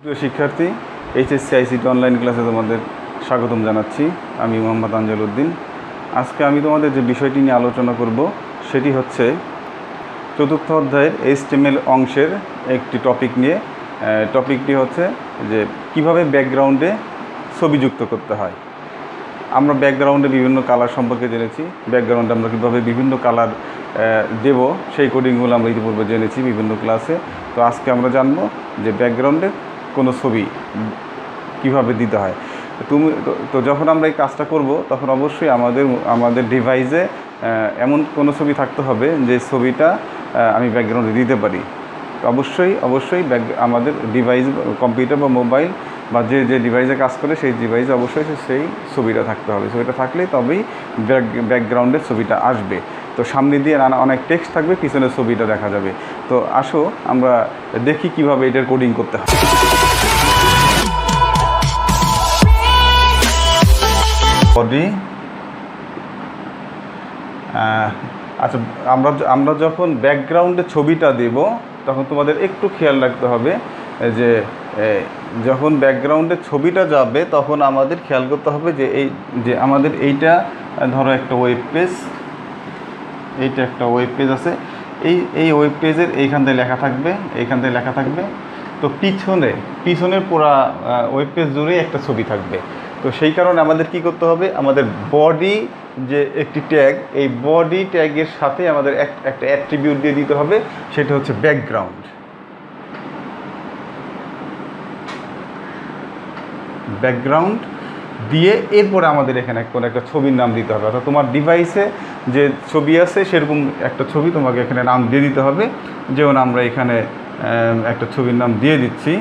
প্রিয় শিক্ষার্থী, HSC ICT online ক্লাসে তোমাদের স্বাগতম জানাচ্ছি। আমি মোহাম্মদ আঞ্জল উদ্দিন। আজকে আমি তোমাদের যে বিষয়টি নিয়ে আলোচনা করব সেটি হচ্ছে চতুর্থ অধ্যায়ের HTML অংশের একটি টপিক নিয়ে। টপিকটি হচ্ছে যে কিভাবে ব্যাকগ্রাউন্ডে ছবি যুক্ত করতে হয়। আমরা ব্যাকগ্রাউন্ডে বিভিন্ন কালার সম্পর্কে জেনেছি। ব্যাকগ্রাউন্ডে আমরা কীভাবে বিভিন্ন কালার দেব সেই কোডিংগুলো আমরা ইতিপূর্বে জেনেছি বিভিন্ন ক্লাসে। তো আজকে আমরা জানবো যে ব্যাকগ্রাউন্ডে কোনো ছবি কিভাবে দিতে হয়। তো যখন আমরা এই কাজটা করব তখন অবশ্যই আমাদের ডিভাইসে এমন কোনো ছবি থাকতে হবে যে ছবিটা আমি ব্যাকগ্রাউন্ডে দিতে পারি। তো অবশ্যই আমাদের ডিভাইস, কম্পিউটার বা মোবাইল বা যে ডিভাইসে কাজ করে সেই ডিভাইসে অবশ্যই সেই ছবিটা থাকতে হবে। ছবিটা থাকলেই তবেই ব্যাকগ্রাউন্ডের ছবিটা আসবে। তো সামনে দিয়ে অনেক টেক্সট থাকবে, পিছনের ছবিটা দেখা যাবে। তো আসো আমরা দেখি কিভাবে এটার কোডিং করতে হয়। বডি, আচ্ছা, আমরা যখন ব্যাকগ্রাউন্ডে ছবিটা দেব তখন তোমাদের একটু খেয়াল রাখতে হবে যে যখন ব্যাকগ্রাউন্ডে ছবিটা যাবে তখন আমাদের খেয়াল করতে হবে যে আমাদের এইটা ধরো একটা ওয়েব পেজ, এইটা একটা ওয়েব পেজ আছে। এই ওয়েব পেজের এইখান থেকে লেখা থাকবে। তো পিছনের পুরা ওয়েব পেজ জুড়েই একটা ছবি থাকবে। তো সেই কারণে আমাদের কি করতে হবে, আমাদের বডি যে একটি ট্যাগ, এই বডি ট্যাগের সাথে আমাদের একটা অ্যাট্রিবিউট দিয়ে দিতে হবে, সেটা হচ্ছে ব্যাকগ্রাউন্ড দিয়ে এরপরে আমাদের এখানে কোনো একটা ছবির নাম দিতে হবে। অর্থাৎ তোমার ডিভাইসে যে ছবি আছে সেরকম একটা ছবি তোমাকে এখানে নাম দিয়ে দিতে হবে। যেমন আমরা এখানে একটা ছবির নাম দিয়ে দিচ্ছি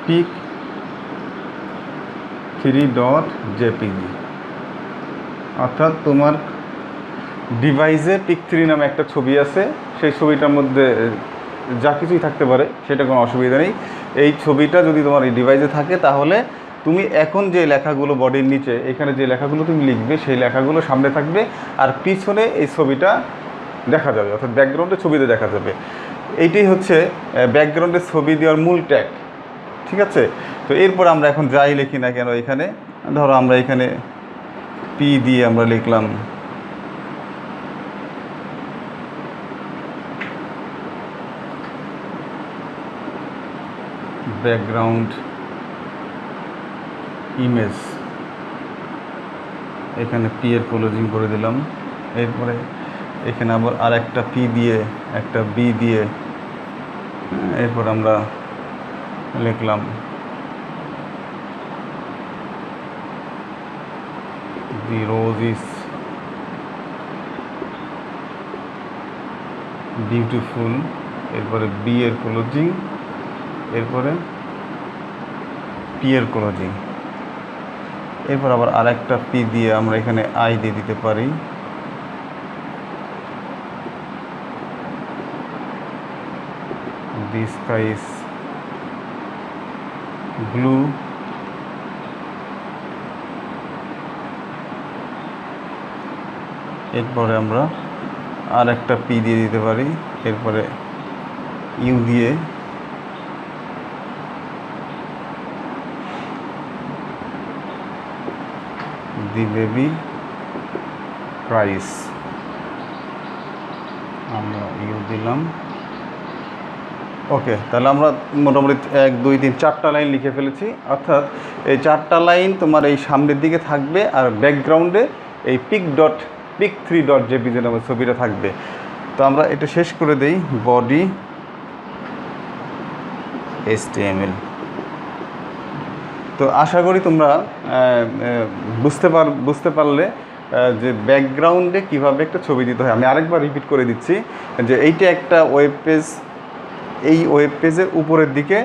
pic3.jpg। অর্থাৎ তোমার ডিভাইসে pic3 নামে একটা ছবি আছে, সেই ছবিটার মধ্যে যা কিছুই থাকতে পারে, সেটা কোনো অসুবিধা নেই। এই ছবিটা যদি তোমার এই ডিভাইসে থাকে তাহলে তুমি এখন যে লেখাগুলো বডির নিচে এখানে যে লেখাগুলো তুমি লিখবে সেই লেখাগুলো সামনে থাকবে, আর পিছনে এই ছবিটা দেখা যাবে, অর্থাৎ ব্যাকগ্রাউন্ডে ছবিতে দেখা যাবে। এইটাই হচ্ছে ব্যাকগ্রাউন্ডে ছবি দেওয়ার মূল ট্যাগ, ঠিক আছে? তো এরপর আমরা এখন যাই লিখি না কেন, এখানে ধরো আমরা এখানে পি দিয়ে আমরা লিখলাম ব্যাকগ্রাউন্ড ইমেজ, এখানে পি এর ক্লোজিং করে দিলাম। এরপরে এখানে আবার আর একটা পি দিয়ে একটা বি দিয়ে এরপর আমরা লিখলাম দি রোজ ইজ বিউটিফুল, এরপরে বি এর ক্লোজিং, এরপরে পি এর ক্লোজিং। এরপর আবার আর একটা পি দিয়ে আমরা এখানে আই দিয়ে দিতে পারি। দি স্কাই ইজ ব্লু, এরপরে আমরা আর একটা পি দিয়ে দিতে পারি। এরপরে ইউ দিয়ে দি বেবি ক্রাইস, আমরা ইউ দিলাম। ওকে, তাহলে আমরা মোটামুটি 1 2 3 4টা লাইন লিখে ফেলেছি। অর্থাৎ এই 4টা লাইন তোমার এই সামনের দিকে থাকবে, আর ব্যাকগ্রাউন্ডে এই pic3.jpg নামের ছবিটা থাকবে। তো আমরা এটা শেষ করে দেই, বডি HTML। তো আশা করি তোমরা বুঝতে পারলে যে ব্যাকগ্রাউন্ডে কীভাবে একটা ছবি দিতে হয়। আমি আরেকবার রিপিট করে দিচ্ছি যে এইটা একটা ওয়েব পেজ, এই ওয়েব পেজের উপরের দিকে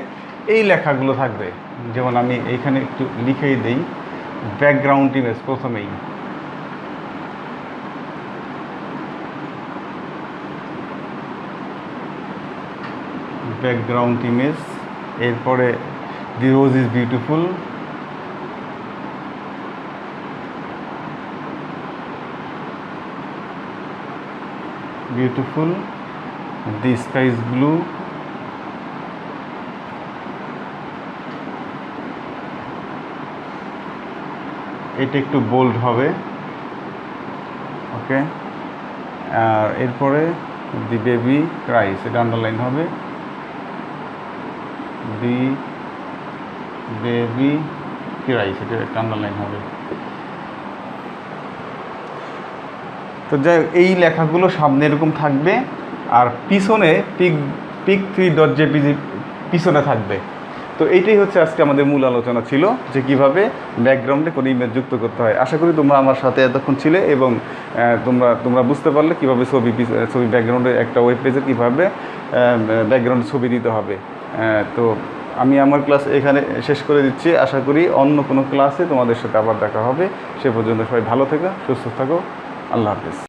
এই লেখাগুলো থাকবে। যেমন আমি এইখানে একটু লিখেই দিই ব্যাকগ্রাউন্ড ইমেজ, প্রথমেই ব্যাকগ্রাউন্ড ইমেজ, এরপরে the rose is beautiful, the sky is blue, এটা একটু বোল্ড হবে, ওকে। আর এরপরে দি বেবি ক্রাইস, এটা আন্ডারলাইন হবে, দি বেবি ক্রাইস, এটা একটা আন্ডারলাইন হবে। তো যাই হোক, এই লেখাগুলো সামনে এরকম থাকবে, আর পিছনে পিক 3.jpg পিছনে থাকবে। তো এইটাই হচ্ছে আজকে আমাদের মূল আলোচনা ছিল, যে কিভাবে ব্যাকগ্রাউন্ডে কোনো ইমেজ যুক্ত করতে হয়। আশা করি তোমরা আমার সাথে এতক্ষণ ছিলে এবং তোমরা বুঝতে পারলে কীভাবে ছবি ব্যাকগ্রাউন্ডে একটা ওয়েব পেজে কীভাবে ব্যাকগ্রাউন্ড ছবি দিতে হবে। তো আমি আমার ক্লাস এখানে শেষ করে দিচ্ছি। আশা করি অন্য কোনো ক্লাসে তোমাদের সাথে আবার দেখা হবে। সে পর্যন্ত সবাই ভালো থেকো, সুস্থ থাকো। আল্লাহ হাফেজ।